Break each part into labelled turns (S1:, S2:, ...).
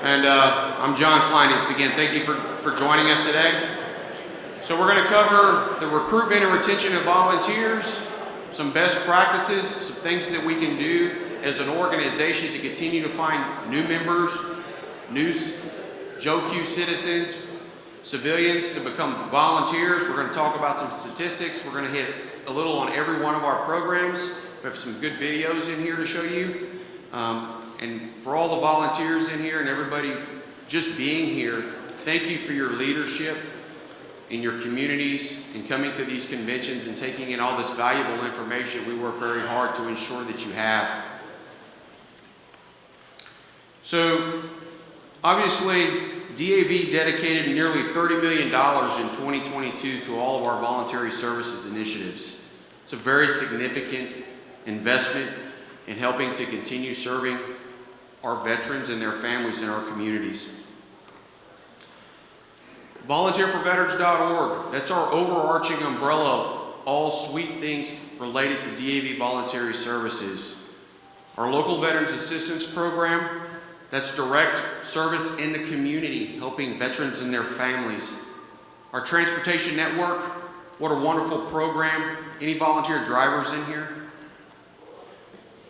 S1: And I'm John Kleinitz. Again, thank you for joining us today. So we're going to cover the recruitment and retention of volunteers, some best practices, some things that we can do as an organization to continue to find new members, new JOQ citizens, civilians to become volunteers. We're going to talk about some statistics. We're going to hit a little on every one of our programs. We have some good videos in here to show you. And for all the volunteers in here and everybody just being here, thank you for your leadership in your communities and coming to these conventions and taking in all this valuable information. We work very hard to ensure that you have. So obviously, DAV dedicated nearly $30 million in 2022 to all of our voluntary services initiatives. It's a very significant investment in helping to continue serving our veterans and their families in our communities. VolunteerForVeterans.org, that's our overarching umbrella, all sweet things related to DAV voluntary services. Our local Veterans Assistance Program, that's direct service in the community, helping veterans and their families. Our Transportation Network, what a wonderful program. Any volunteer drivers in here?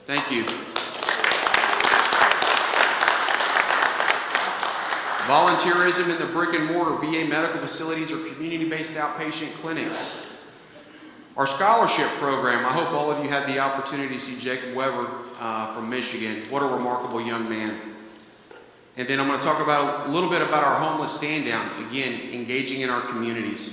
S1: Thank you. Volunteerism in the brick and mortar VA medical facilities or community-based outpatient clinics. Our scholarship program, I hope all of you had the opportunity to see Jacob Weber from Michigan. What a remarkable young man. And then I'm going to talk about a little bit about our homeless stand down, again, engaging in our communities.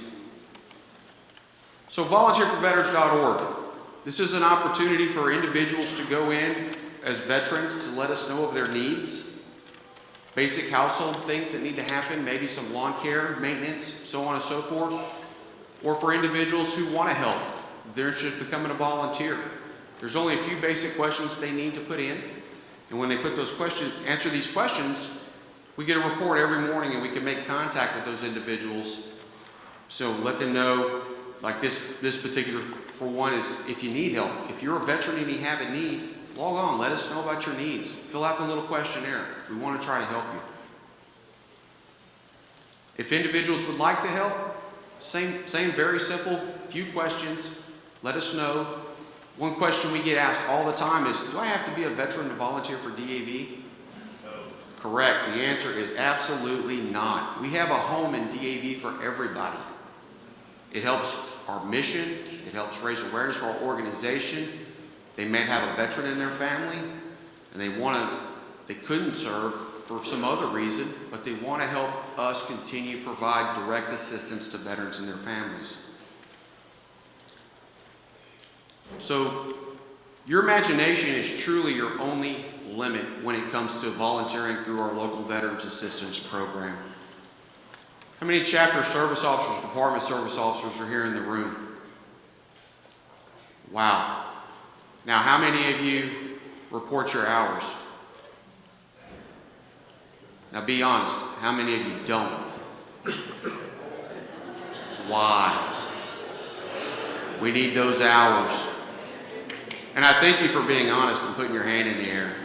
S1: So VolunteerForVeterans.org. This is an opportunity for individuals to go in as veterans to let us know of their needs. Basic household things that need to happen, maybe some lawn care, maintenance, so on and so forth. Or for individuals who want to help, they're interested in becoming a volunteer. There's only a few basic questions they need to put in. And when they put those questions, answer these questions, we get a report every morning and we can make contact with those individuals. So let them know, like this particular, for one, is if you need help. If you're a veteran and you have a need, log on, let us know about your needs. Fill out the little questionnaire. We want to try to help you. If individuals would like to help, same very simple, few questions, let us know. One question we get asked all the time is, do I have to be a veteran to volunteer for DAV? No. Correct. The answer is absolutely not. We have a home in DAV for everybody. It helps our mission. It helps raise awareness for our organization. They may have a veteran in their family and they couldn't serve for some other reason, but they want to help us continue to provide direct assistance to veterans and their families. So your imagination is truly your only limit when it comes to volunteering through our local Veterans Assistance Program. How many chapter service officers, department service officers are here in the room? Wow. Now, how many of you report your hours? Now, be honest. How many of you don't? Why? We need those hours. And I thank you for being honest and putting your hand in the air.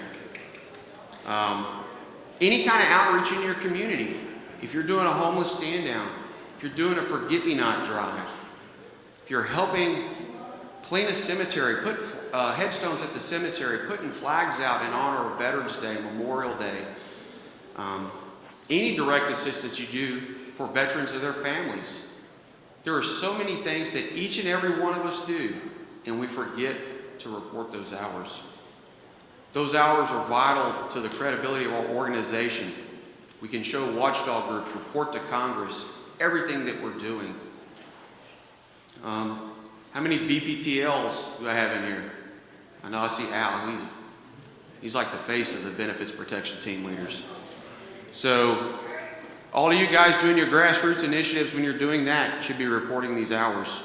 S1: Any kind of outreach in your community. If you're doing a homeless stand down, if you're doing a forget-me-not drive, if you're helping clean a cemetery, put headstones at the cemetery, putting flags out in honor of Veterans Day, Memorial Day. Any direct assistance you do for veterans and their families. There are so many things that each and every one of us do, and we forget to report those hours. Those hours are vital to the credibility of our organization. We can show watchdog groups, report to Congress, everything that we're doing. How many BPTLs do I have in here? I know I see Al. He's like the face of the benefits protection team leaders. So all of you guys doing your grassroots initiatives, when you're doing that, should be reporting these hours.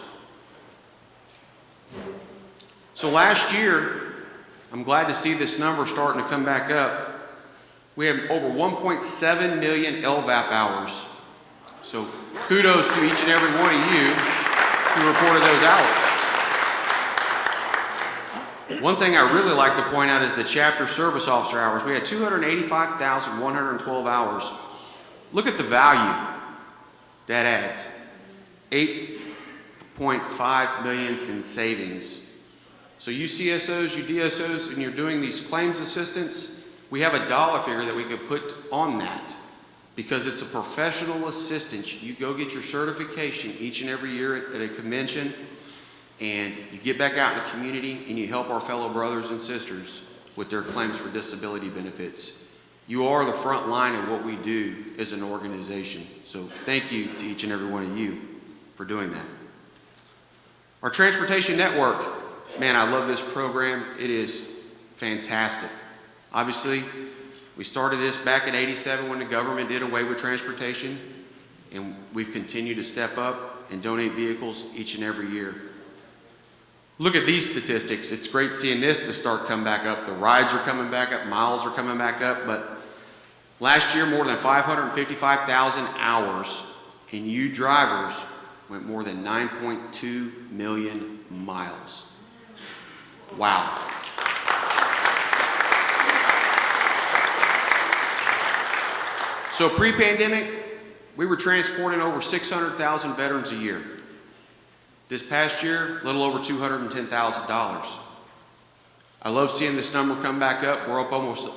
S1: So last year, I'm glad to see this number starting to come back up. We have over 1.7 million LVAP hours. So kudos to each and every one of you who reported those hours. One thing I really like to point out is the chapter service officer hours. We had 285,112 hours. Look at the value that adds. 8.5 million in savings. So you CSOs, you DSOs, and you're doing these claims assistance, we have a dollar figure that we could put on that because it's a professional assistance. You go get your certification each and every year at a convention, and you get back out in the community and you help our fellow brothers and sisters with their claims for disability benefits. You are the front line of what we do as an organization. So thank you to each and every one of you for doing that. Our transportation network, man, I love this program. It is fantastic. Obviously, we started this back in '87 when the government did away with transportation, and we've continued to step up and donate vehicles each and every year. Look at these statistics. It's great seeing this to start coming back up. The rides are coming back up, miles are coming back up, but last year more than 555,000 hours, and you drivers went more than 9.2 million miles. Wow. So pre-pandemic, we were transporting over 600,000 veterans a year. This past year, a little over $210,000. I love seeing this number come back up. We're up almost,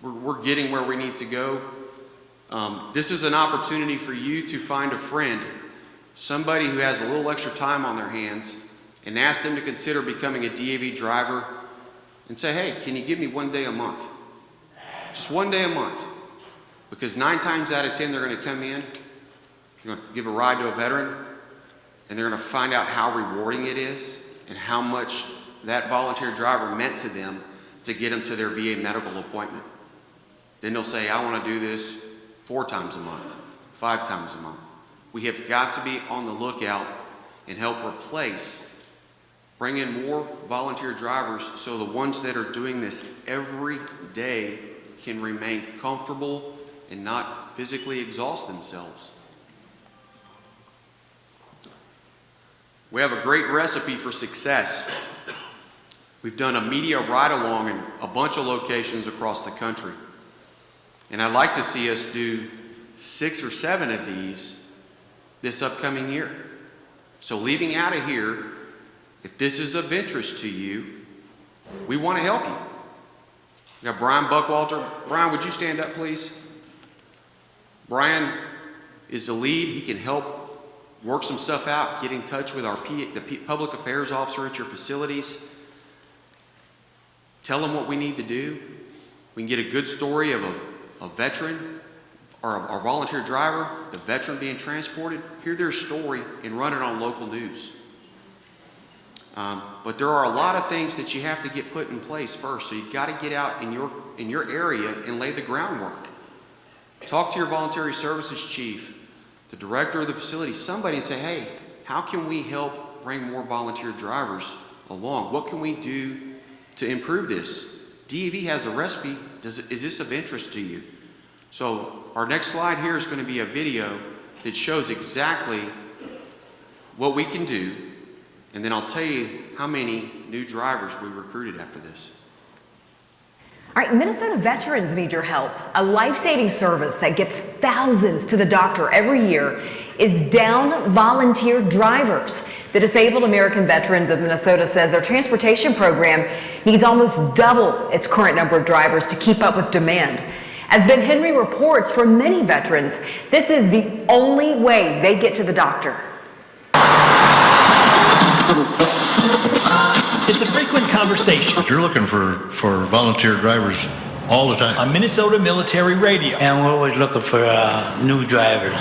S1: we're getting where we need to go. This is an opportunity for you to find a friend, somebody who has a little extra time on their hands, and ask them to consider becoming a DAV driver and say, hey, can you give me 1 day a month? Just 1 day a month. Because 9 times out of 10, they're going to come in, they're going to give a ride to a veteran, and they're going to find out how rewarding it is and how much that volunteer driver meant to them to get them to their VA medical appointment. Then they'll say, I want to do this 4 times a month, 5 times a month. We have got to be on the lookout and help replace, bring in more volunteer drivers so the ones that are doing this every day can remain comfortable and not physically exhaust themselves. We have a great recipe for success. We've done a media ride-along in a bunch of locations across the country. And I'd like to see us do 6 or 7 of these this upcoming year. So leaving out of here, if this is of interest to you, we want to help you. We got Brian Buckwalter. Brian, would you stand up, please? Brian is the lead. He can help work some stuff out, get in touch with the public affairs officer at your facilities. Tell them what we need to do. We can get a good story of a veteran or a volunteer driver, the veteran being transported, hear their story and run it on local news. But there are a lot of things that you have to get put in place first. So you've got to get out in your area and lay the groundwork. Talk to your voluntary services chief, the director of the facility, somebody, and say, hey, how can we help bring more volunteer drivers along? What can we do to improve this? DAV has a recipe. Is this of interest to you? So our next slide here is going to be a video that shows exactly what we can do, and then I'll tell you how many new drivers we recruited after this.
S2: All right, Minnesota veterans need your help. A life-saving service that gets thousands to the doctor every year is down volunteer drivers. The Disabled American Veterans of Minnesota says their transportation program needs almost double its current number of drivers to keep up with demand. As Ben Henry reports, for many veterans, this is the only way they get to the doctor.
S3: It's a frequent conversation.
S4: You're looking for volunteer drivers all the time.
S3: On Minnesota Military Radio.
S5: And we're always looking for new drivers.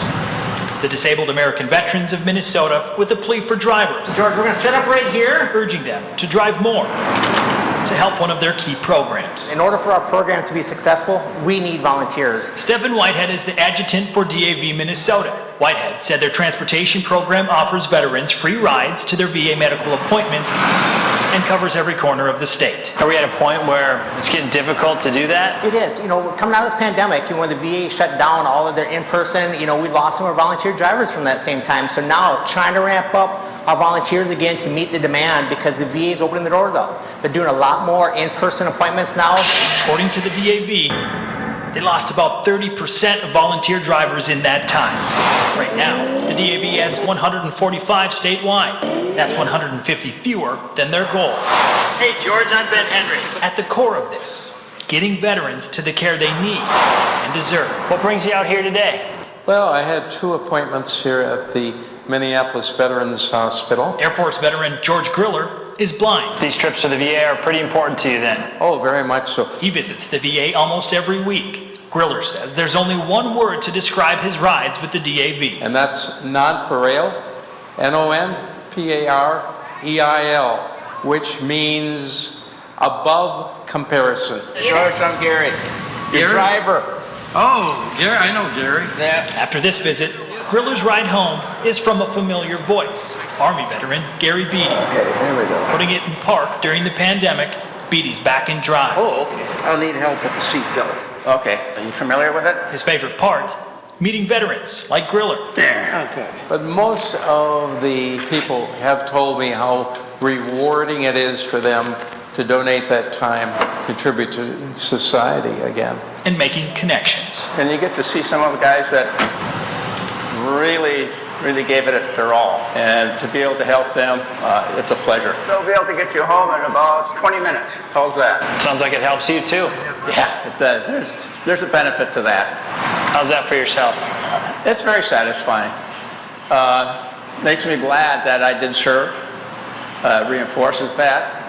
S3: The Disabled American Veterans of Minnesota with a plea for drivers.
S6: George, we're going to set up right here.
S3: Urging them to drive more to help one of their key programs.
S6: In order for our program to be successful, we need volunteers.
S3: Stephen Whitehead is the adjutant for DAV Minnesota. Whitehead said their transportation program offers veterans free rides to their VA medical appointments and covers every corner of the state.
S7: Are we at a point where it's getting difficult to do that?
S6: It is. You know, coming out of this pandemic, when the VA shut down all of their in-person, we lost some of our volunteer drivers from that same time. So now, trying to ramp up of volunteers again to meet the demand because the VA is opening the doors up. They're doing a lot more in-person appointments now.
S3: According to the DAV, they lost about 30% of volunteer drivers in that time. Right now, the DAV has 145 statewide. That's 150 fewer than their goal.
S7: Hey, George, I'm Ben Henry.
S3: At the core of this, getting veterans to the care they need and deserve.
S7: What brings you out here today?
S8: Well, I had 2 appointments here at the Minneapolis Veterans Hospital.
S3: Air Force veteran George Griller is blind.
S7: These trips to the VA are pretty important to you then.
S8: Oh, very much so.
S3: He visits the VA almost every week. Griller says there's only one word to describe his rides with the DAV.
S8: And that's nonpareil, Nonpareil, which means above comparison.
S9: George, I'm Gary. Your driver.
S10: Oh, Gary, I know Gary.
S9: Yeah.
S3: After this visit, Griller's ride home is from a familiar voice, Army veteran Gary Beatty.
S9: Okay, here we go.
S3: Putting it in park during the pandemic, Beatty's back in drive.
S9: Oh, okay. I'll need help with the seatbelt. Okay. Are you familiar with it?
S3: His favorite part, meeting veterans like Griller.
S9: There. Okay.
S8: But most of the people have told me how rewarding it is for them to donate that time, contribute to society again.
S3: And making connections.
S9: And you get to see some of the guys that really gave it their all. And to be able to help them, it's a pleasure. They'll be able to get you home in about 20 minutes. How's that?
S7: Sounds like it helps you too.
S9: Yeah, it does. There's a benefit to that.
S7: How's that for yourself?
S9: It's very satisfying. Makes me glad that I did serve. Reinforces that.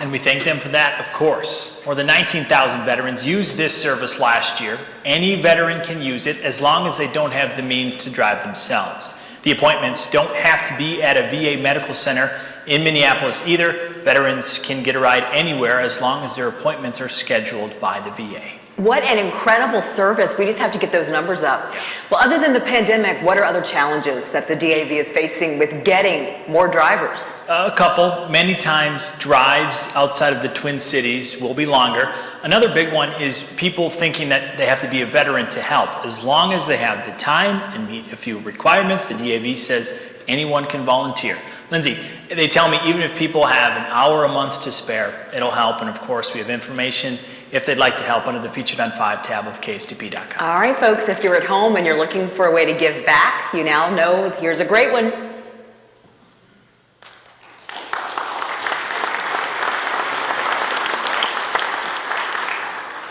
S3: And we thank them for that, of course. More than 19,000 veterans used this service last year. Any veteran can use it as long as they don't have the means to drive themselves. The appointments don't have to be at a VA medical center in Minneapolis either. Veterans can get a ride anywhere as long as their appointments are scheduled by the VA.
S2: What an incredible service. We just have to get those numbers up. Well, other than the pandemic, what are other challenges that the DAV is facing with getting more drivers?
S3: A couple. Many times drives outside of the Twin Cities will be longer. Another big one is people thinking that they have to be a veteran to help. As long as they have the time and meet a few requirements, the DAV says anyone can volunteer. Lindsay, they tell me even if people have an hour a month to spare, it'll help. And of course, we have information if they'd like to help under the Featured on 5 tab of KSTP.com.
S2: All right, folks, if you're at home and you're looking for a way to give back, you now know here's a great one.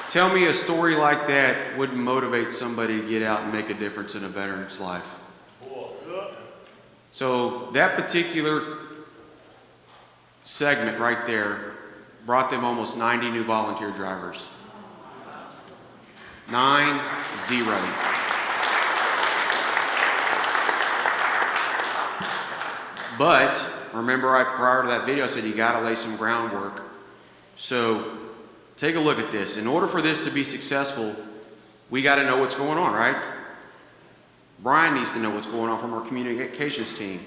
S1: Tell me a story like that would motivate somebody to get out and make a difference in a veteran's life. So that particular segment right there brought them almost 90 new volunteer drivers. 9-0. But remember, prior to that video, I said you got to lay some groundwork. So take a look at this. In order for this to be successful, we got to know what's going on, right? Brian needs to know what's going on from our communications team.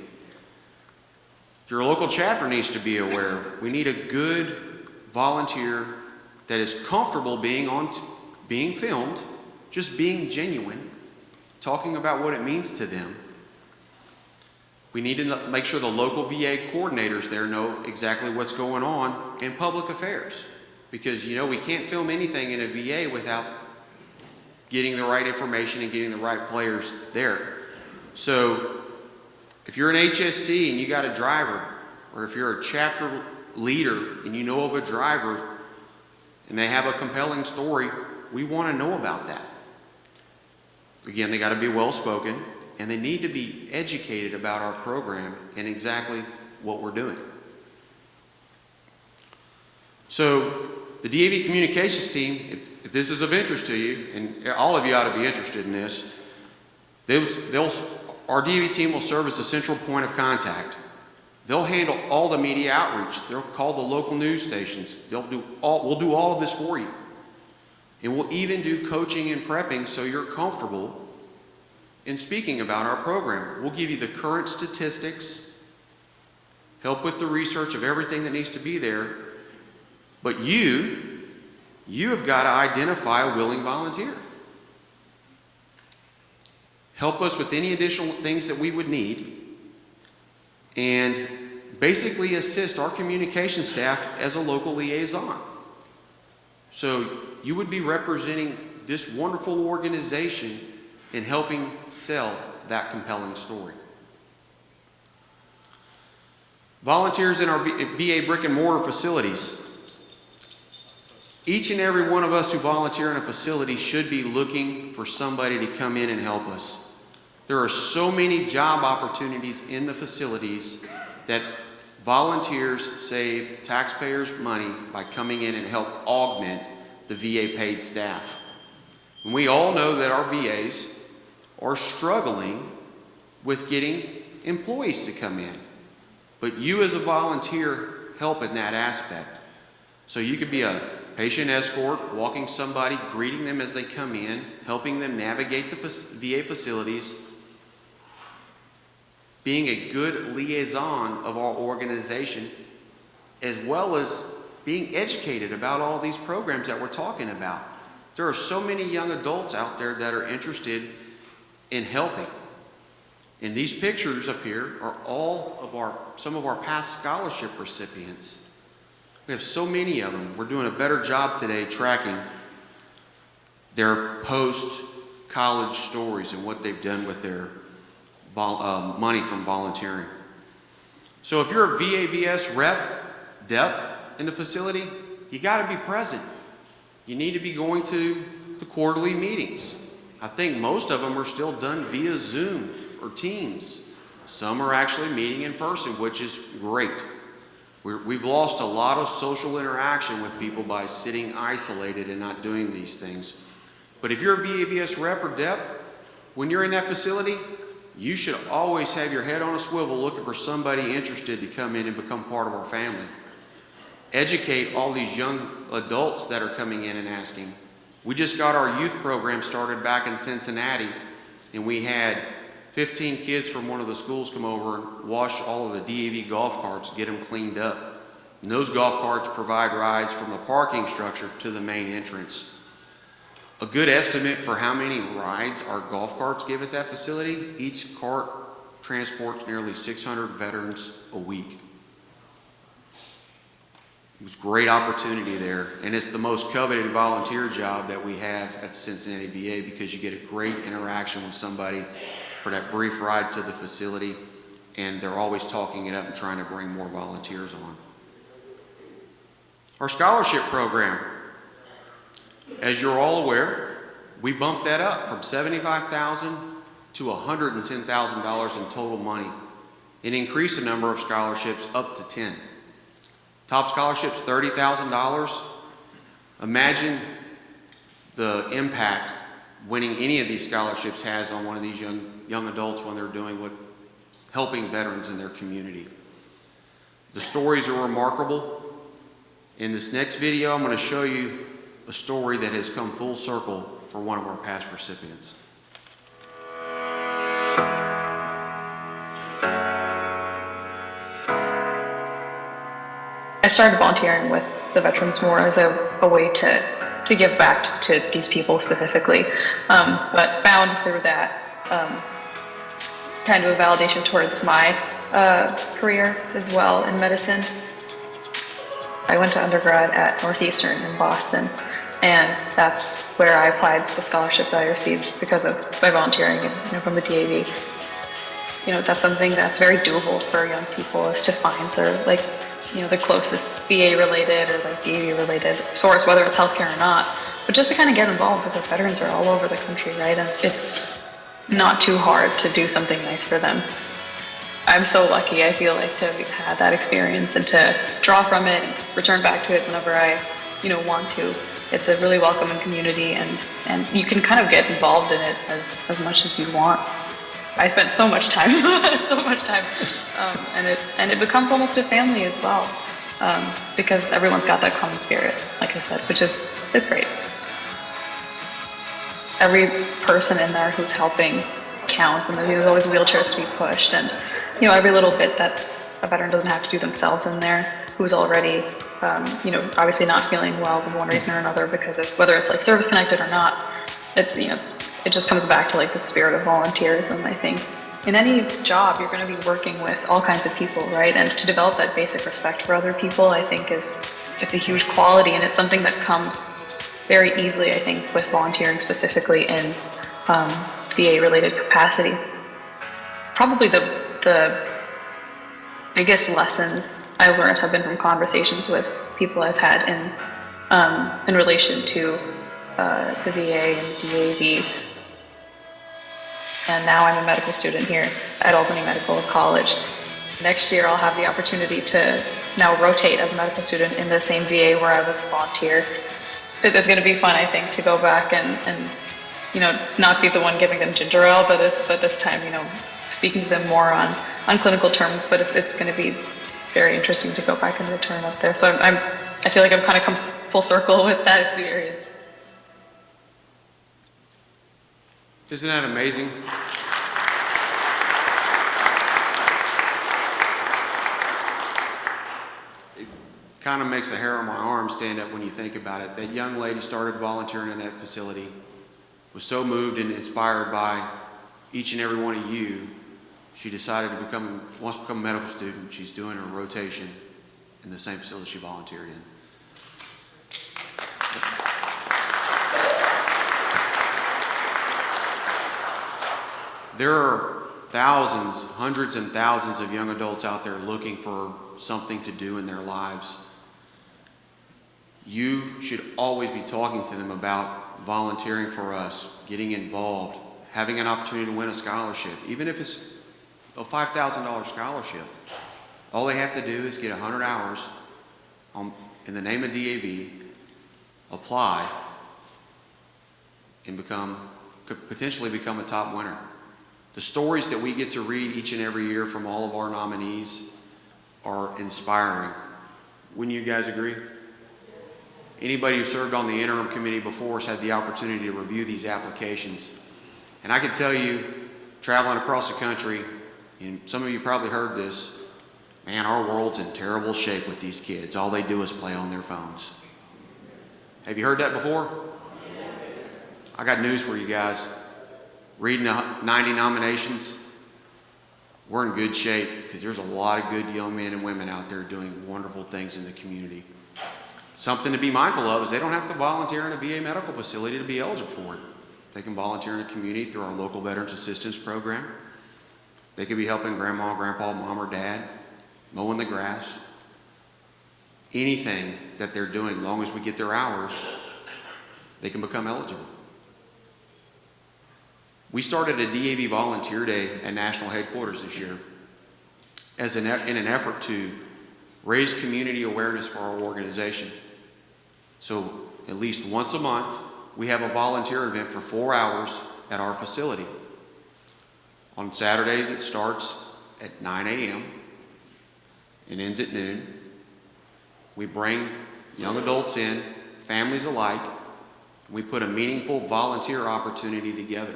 S1: Your local chapter needs to be aware. We need a good volunteer that is comfortable being filmed, just being genuine, talking about what it means to them. We need to make sure the local VA coordinators there know exactly what's going on in public affairs. Because, we can't film anything in a VA without getting the right information and getting the right players there. So, if you're an HSC and you got a driver, or if you're a chapter leader and you know of a driver and they have a compelling story, we want to know about that. Again, they got to be well spoken and they need to be educated about our program and exactly what we're doing. So the DAV communications team, if this is of interest to you, and all of you ought to be interested in this, our DAV team will serve as a central point of contact. They'll handle all the media outreach. They'll call the local news stations. We'll do all of this for you. And we'll even do coaching and prepping so you're comfortable in speaking about our program. We'll give you the current statistics, help with the research of everything that needs to be there. But you have got to identify a willing volunteer. Help us with any additional things that we would need. and basically assist our communication staff as a local liaison. So you would be representing this wonderful organization in helping sell that compelling story. Volunteers in our VA brick and mortar facilities. Each and every one of us who volunteer in a facility should be looking for somebody to come in and help us. There are so many job opportunities in the facilities that volunteers save taxpayers money by coming in and help augment the VA paid staff. And we all know that our VAs are struggling with getting employees to come in. But you as a volunteer help in that aspect. So you could be a patient escort, walking somebody, greeting them as they come in, helping them navigate the VA facilities, being a good liaison of our organization, as well as being educated about all these programs that we're talking about. There are so many young adults out there that are interested in helping. And these pictures up here are some of our past scholarship recipients. We have so many of them. We're doing a better job today tracking their post-college stories and what they've done with their money from volunteering. So if you're a VAVS rep, DEP in the facility, you got to be present. You need to be going to the quarterly meetings. I think most of them are still done via Zoom or Teams. Some are actually meeting in person, which is great. We've lost a lot of social interaction with people by sitting isolated and not doing these things. But if you're a VAVS rep or DEP, when you're in that facility, you should always have your head on a swivel looking for somebody interested to come in and become part of our family. Educate all these young adults that are coming in and asking. We just got our youth program started back in Cincinnati, and we had 15 kids from one of the schools come over and wash all of the DAV golf carts, get them cleaned up. And those golf carts provide rides from the parking structure to the main entrance. A good estimate for how many rides our golf carts give at that facility, each cart transports nearly 600 veterans a week. It was a great opportunity there, and it's the most coveted volunteer job that we have at Cincinnati VA because you get a great interaction with somebody for that brief ride to the facility, and they're always talking it up and trying to bring more volunteers on. Our scholarship program, as you're all aware, we bumped that up from $75,000 to $110,000 in total money and increased the number of scholarships up to 10. Top scholarships, $30,000. Imagine the impact winning any of these scholarships has on one of these young adults when they're doing helping veterans in their community. The stories are remarkable. In this next video, I'm going to show you a story that has come full circle for one of our past recipients.
S11: I started volunteering with the veterans more as a way to give back to these people specifically, but found through that kind of a validation towards my career as well in medicine. I went to undergrad at Northeastern in Boston, and that's where I applied the scholarship that I received because of my volunteering and, from the DAV. That's something that's very doable for young people, is to find their the closest VA related or DAV related source, whether it's healthcare or not, but just to kind of get involved, because veterans are all over the country, right? And it's not too hard to do something nice for them. I'm so lucky, I feel like, to have had that experience and to draw from it and return back to it whenever I, want to. It's a really welcoming community, and you can kind of get involved in it as much as you want. I spent so much time, and it becomes almost a family as well, because everyone's got that common spirit, like I said, which it's great. Every person in there who's helping counts, and there's always wheelchairs to be pushed, and every little bit that a veteran doesn't have to do themselves in there, who's already, obviously not feeling well for one reason or another, because of whether it's service connected or not. It's it just comes back to the spirit of volunteerism, I think, in any job, you're going to be working with all kinds of people, right? And to develop that basic respect for other people, I think it's a huge quality, and it's something that comes very easily, I think, with volunteering specifically in VA-related capacity. Probably the biggest lessons I learned have been from conversations with people I've had in relation to the VA and DAV. And now I'm a medical student here at Albany Medical College. Next year I'll have the opportunity to now rotate as a medical student in the same VA where I was a volunteer. It's going to be fun, I think, to go back and you know, not be the one giving them ginger ale, but this time, you know, speaking to them more on clinical terms. But it's going to be very interesting to go back and return up there. So I feel like I've kind of come full circle with that experience.
S1: Isn't that amazing? It kind of makes the hair on my arm stand up when you think about it. That young lady started volunteering in that facility, was so moved and inspired by each and every one of you, she decided to wants to become a medical student. She's doing her rotation in the same facility she volunteered in. There are thousands, hundreds and thousands of young adults out there looking for something to do in their lives. You should always be talking to them about volunteering for us, getting involved, having an opportunity to win a scholarship, even if it's a $5,000 scholarship. All they have to do is get 100 hours in the name of DAV, apply, and could potentially become a top winner. The stories that we get to read each and every year from all of our nominees are inspiring. Wouldn't you guys agree? Anybody who served on the interim committee before has had the opportunity to review these applications. And I can tell you, traveling across the country, and some of you probably heard this, man, our world's in terrible shape with these kids. All they do is play on their phones. Have you heard that before? I got news for you guys. Reading 90 nominations, we're in good shape because there's a lot of good young men and women out there doing wonderful things in the community. Something to be mindful of is they don't have to volunteer in a VA medical facility to be eligible for it. They can volunteer in the community through our local Veterans Assistance Program. They could be helping grandma, grandpa, mom, or dad, mowing the grass. Anything that they're doing, as long as we get their hours, they can become eligible. We started a DAV Volunteer Day at National Headquarters this year in an effort to raise community awareness for our organization. So at least once a month, we have a volunteer event for 4 hours at our facility. On Saturdays, it starts at 9 a.m. and ends at noon. We bring young adults in, families alike. We put a meaningful volunteer opportunity together.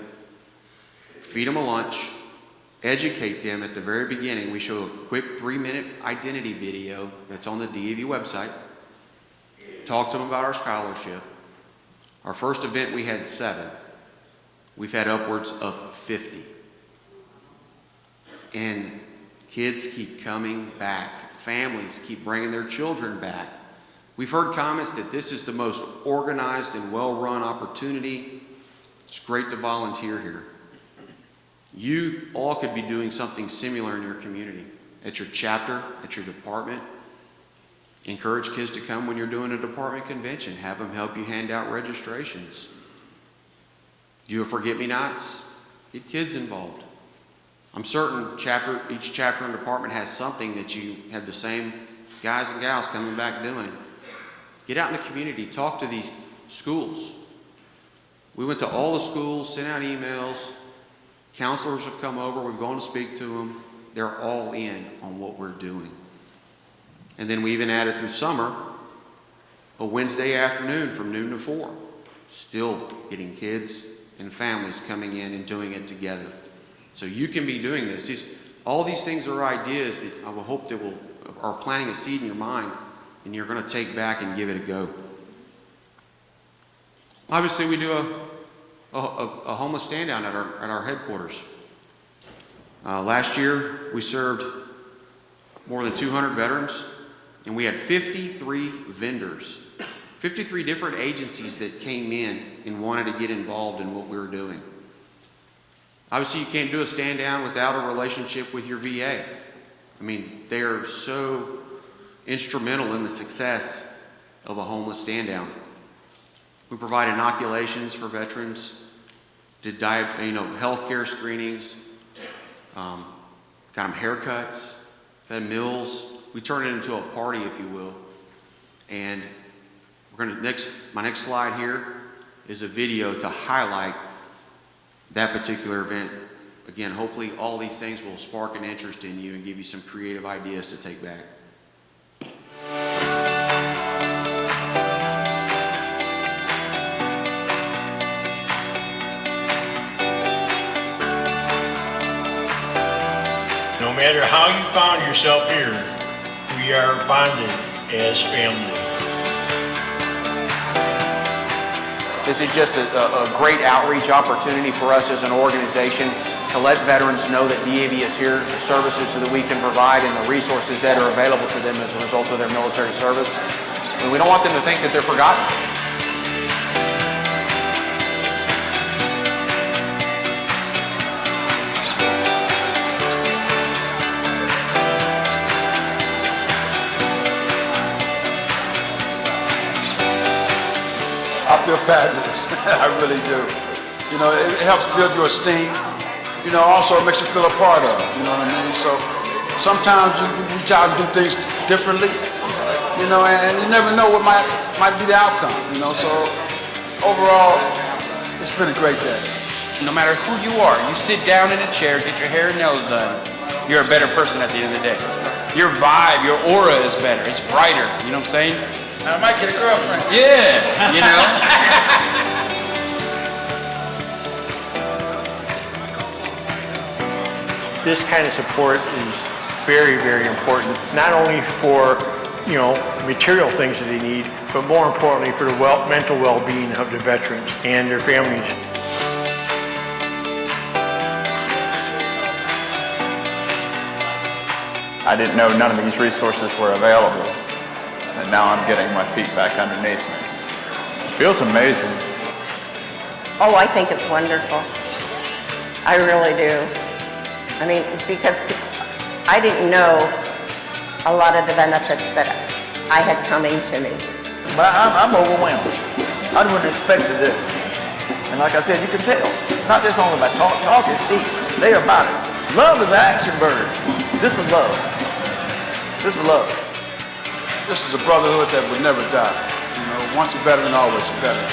S1: Feed them a lunch, educate them at the very beginning. We show a quick 3-minute identity video that's on the DAV website. Talk to them about our scholarship. Our first event, we had 7. We've had upwards of 50. And kids keep coming back. Families keep bringing their children back. We've heard comments that this is the most organized and well-run opportunity. It's great to volunteer here. You all could be doing something similar in your community, at your chapter, at your department. Encourage kids to come when you're doing a department convention. Have them help you hand out registrations. Do a forget-me-nots. Get kids involved. I'm certain each chapter and department has something that you have the same guys and gals coming back doing. Get out in the community. Talk to these schools. We went to all the schools, sent out emails. Counselors have come over. We've gone to speak to them. They're all in on what we're doing. And then we even added through summer a Wednesday afternoon from noon to 4. Still getting kids and families coming in and doing it together. So you can be doing this. All these things are ideas that I will hope that are planting a seed in your mind, and you're going to take back and give it a go. Obviously, we do a homeless stand down at our headquarters. Last year, we served more than 200 veterans, and we had 53 vendors, 53 different agencies that came in and wanted to get involved in what we were doing. Obviously, you can't do a stand down without a relationship with your VA. I mean, they are so instrumental in the success of a homeless stand down. We provide inoculations for veterans, did health care screenings, got them haircuts, fed meals. We turn it into a party, if you will. And we're gonna my next slide here is a video to highlight that particular event. Again, hopefully all these things will spark an interest in you and give you some creative ideas to take back.
S12: No matter how you found yourself here, we are bonded as family.
S1: This is just a great outreach opportunity for us as an organization to let veterans know that DAV is here, the services that we can provide and the resources that are available to them as a result of their military service. And we don't want them to think that they're forgotten.
S10: I feel fabulous. I really do. You know, it helps build your esteem. You know, also it makes you feel a part of. You know what I mean? So sometimes you reach out and do things differently. You know, and you never know what might be the outcome. You know, so overall, it's been a great day.
S13: No matter who you are, you sit down in a chair, get your hair and nails done, you're a better person at the end of the day. Your vibe, your aura is better. It's brighter. You know what I'm saying?
S10: I might get a girlfriend.
S13: Yeah, you know?
S12: This kind of support is very, very important, not only for, material things that they need, but more importantly for the mental well-being of the veterans and their families.
S14: I didn't know none of these resources were available, and now I'm getting my feet back underneath me. It feels amazing.
S15: Oh, I think it's wonderful. I really do. I mean, because I didn't know a lot of the benefits that I had coming to me.
S16: But I'm overwhelmed. I wouldn't have expected this. And like I said, you can tell, not just only by talk is cheap. They are about it. Love is an action bird. This is love. This is love.
S10: This is a brotherhood that would never die. You know, once a veteran, always a veteran.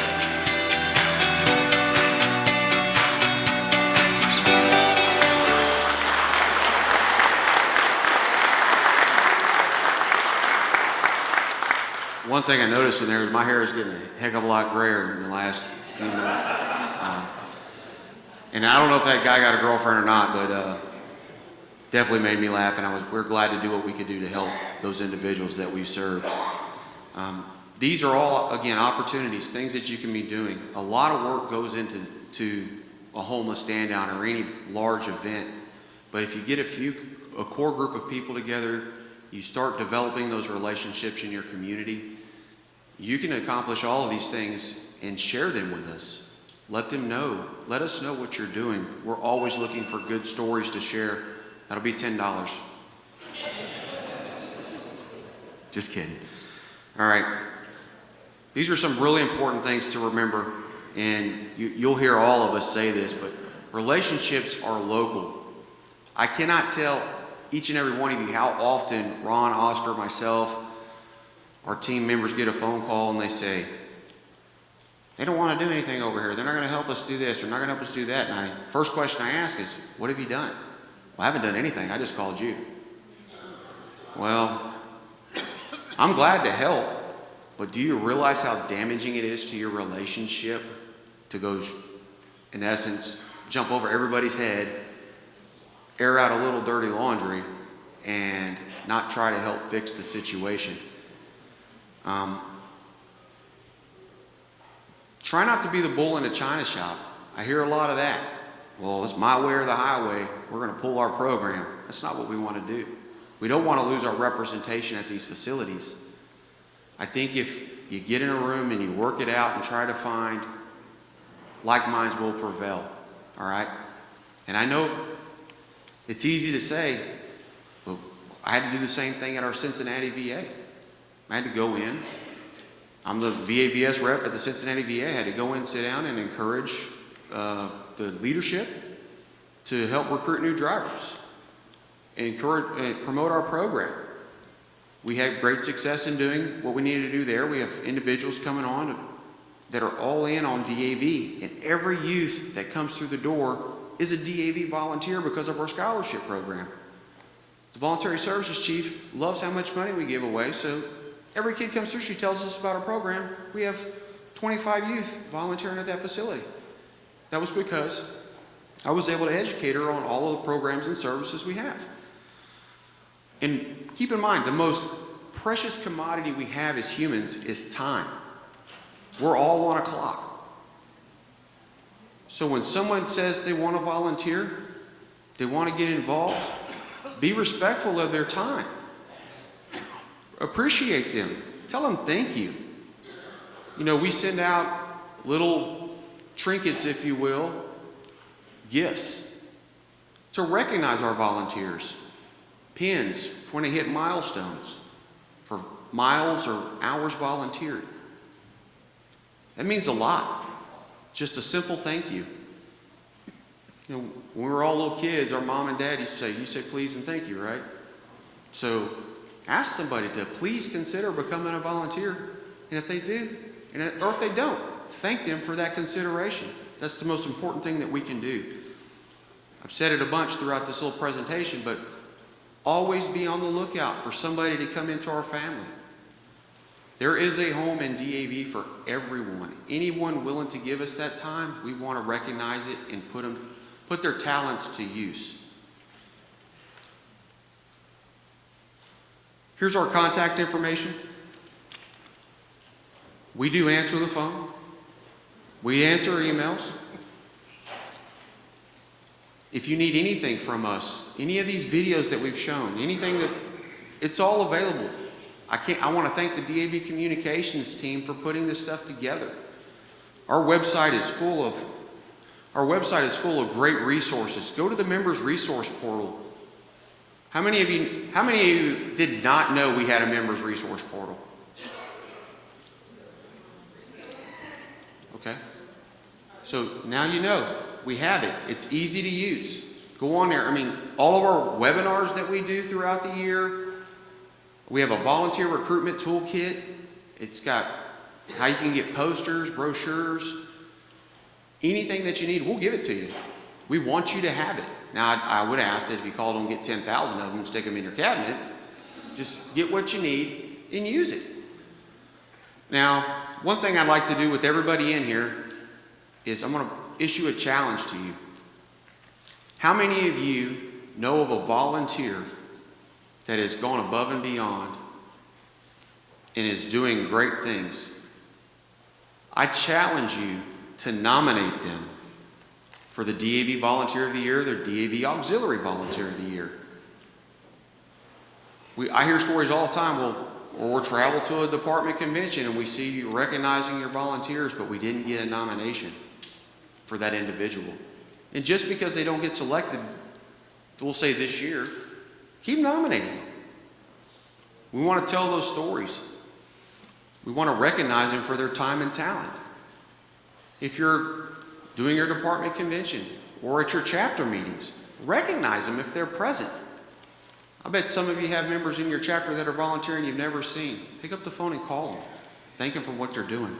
S1: One thing I noticed in there is my hair is getting a heck of a lot grayer in the last few minutes. And I don't know if that guy got a girlfriend or not, but definitely made me laugh, and we're glad to do what we could do to help those individuals that we serve. These are all, again, opportunities, things that you can be doing. A lot of work goes into a homeless stand down or any large event, but if you get a core group of people together, you start developing those relationships in your community, you can accomplish all of these things and share them with us. Let us know what you're doing. We're always looking for good stories to share. That'll be $10. Just kidding. All right. These are some really important things to remember, and you'll hear all of us say this, but relationships are local. I cannot tell each and every one of you how often Ron, Oscar, myself, our team members get a phone call and they say, they don't want to do anything over here. They're not going to help us do this. They're not going to help us do that. And first question I ask is, what have you done? Well, I haven't done anything. I just called you. Well, I'm glad to help, but do you realize how damaging it is to your relationship to go, in essence, jump over everybody's head, air out a little dirty laundry, and not try to help fix the situation? Try not to be the bull in a china shop. I hear a lot of that. well, it's my way or the highway, we're going to pull our program. That's not what we want to do. We don't want to lose our representation at these facilities. I think if you get in a room and you work it out and try to find, like minds will prevail, all right? And I know it's easy to say, but I had to do the same thing at our Cincinnati VA. I had to go in. I'm the VAVS rep at the Cincinnati VA. I had to go in, sit down, and encourage the leadership to help recruit new drivers and encourage and promote our program. We had great success in doing what we needed to do there. We have individuals coming on that are all in on DAV, and every youth that comes through the door is a DAV volunteer because of our scholarship program. The voluntary services chief loves how much money we give away, so every kid comes through, she tells us about our program. We have 25 youth volunteering at that facility. That was because I was able to educate her on all of the programs and services we have. And keep in mind, the most precious commodity we have as humans is time. We're all on a clock. So when someone says they want to volunteer, they want to get involved, be respectful of their time. Appreciate them. Tell them thank you. You know, we send out little trinkets, if you will, gifts to recognize our volunteers. Pins when they hit milestones for miles or hours volunteered. That means a lot. Just a simple thank you. You know, when we were all little kids, our mom and dad used to say, you say please and thank you, right? So ask somebody to please consider becoming a volunteer. And if they do, or if they don't, thank them for that consideration. That's the most important thing that we can do. I've said it a bunch throughout this little presentation, but always be on the lookout for somebody to come into our family. There is a home in DAV for everyone. Anyone willing to give us that time, we want to recognize it and put their talents to use. Here's our contact information. We do answer the phone. We answer emails. If you need anything from us, any of these videos that we've shown, anything that, it's all available. I want to thank the DAV communications team for putting this stuff together. Our website is full of great resources. Go to the members resource portal. How many of you did not know we had a members resource portal? Okay. So now you know. We have it. It's easy to use. Go on there. I mean, all of our webinars that we do throughout the year, we have a volunteer recruitment toolkit. It's got how you can get posters, brochures, anything that you need, we'll give it to you. We want you to have it. Now, I would ask that if you call, don't get 10,000 of them and stick them in your cabinet. Just get what you need and use it. Now, one thing I'd like to do with everybody in here is I'm going to issue a challenge to you. How many of you know of a volunteer that has gone above and beyond and is doing great things? I challenge you to nominate them for the DAV Volunteer of the Year, their DAV Auxiliary Volunteer of the Year. I hear stories all the time, we'll travel to a department convention and we see you recognizing your volunteers, but we didn't get a nomination for that individual. And just because they don't get selected, we'll say this year, keep nominating them. We want to tell those stories. We want to recognize them for their time and talent. If you're doing your department convention or at your chapter meetings, recognize them if they're present. I bet some of you have members in your chapter that are volunteering you've never seen. Pick up the phone and call them. Thank them for what they're doing.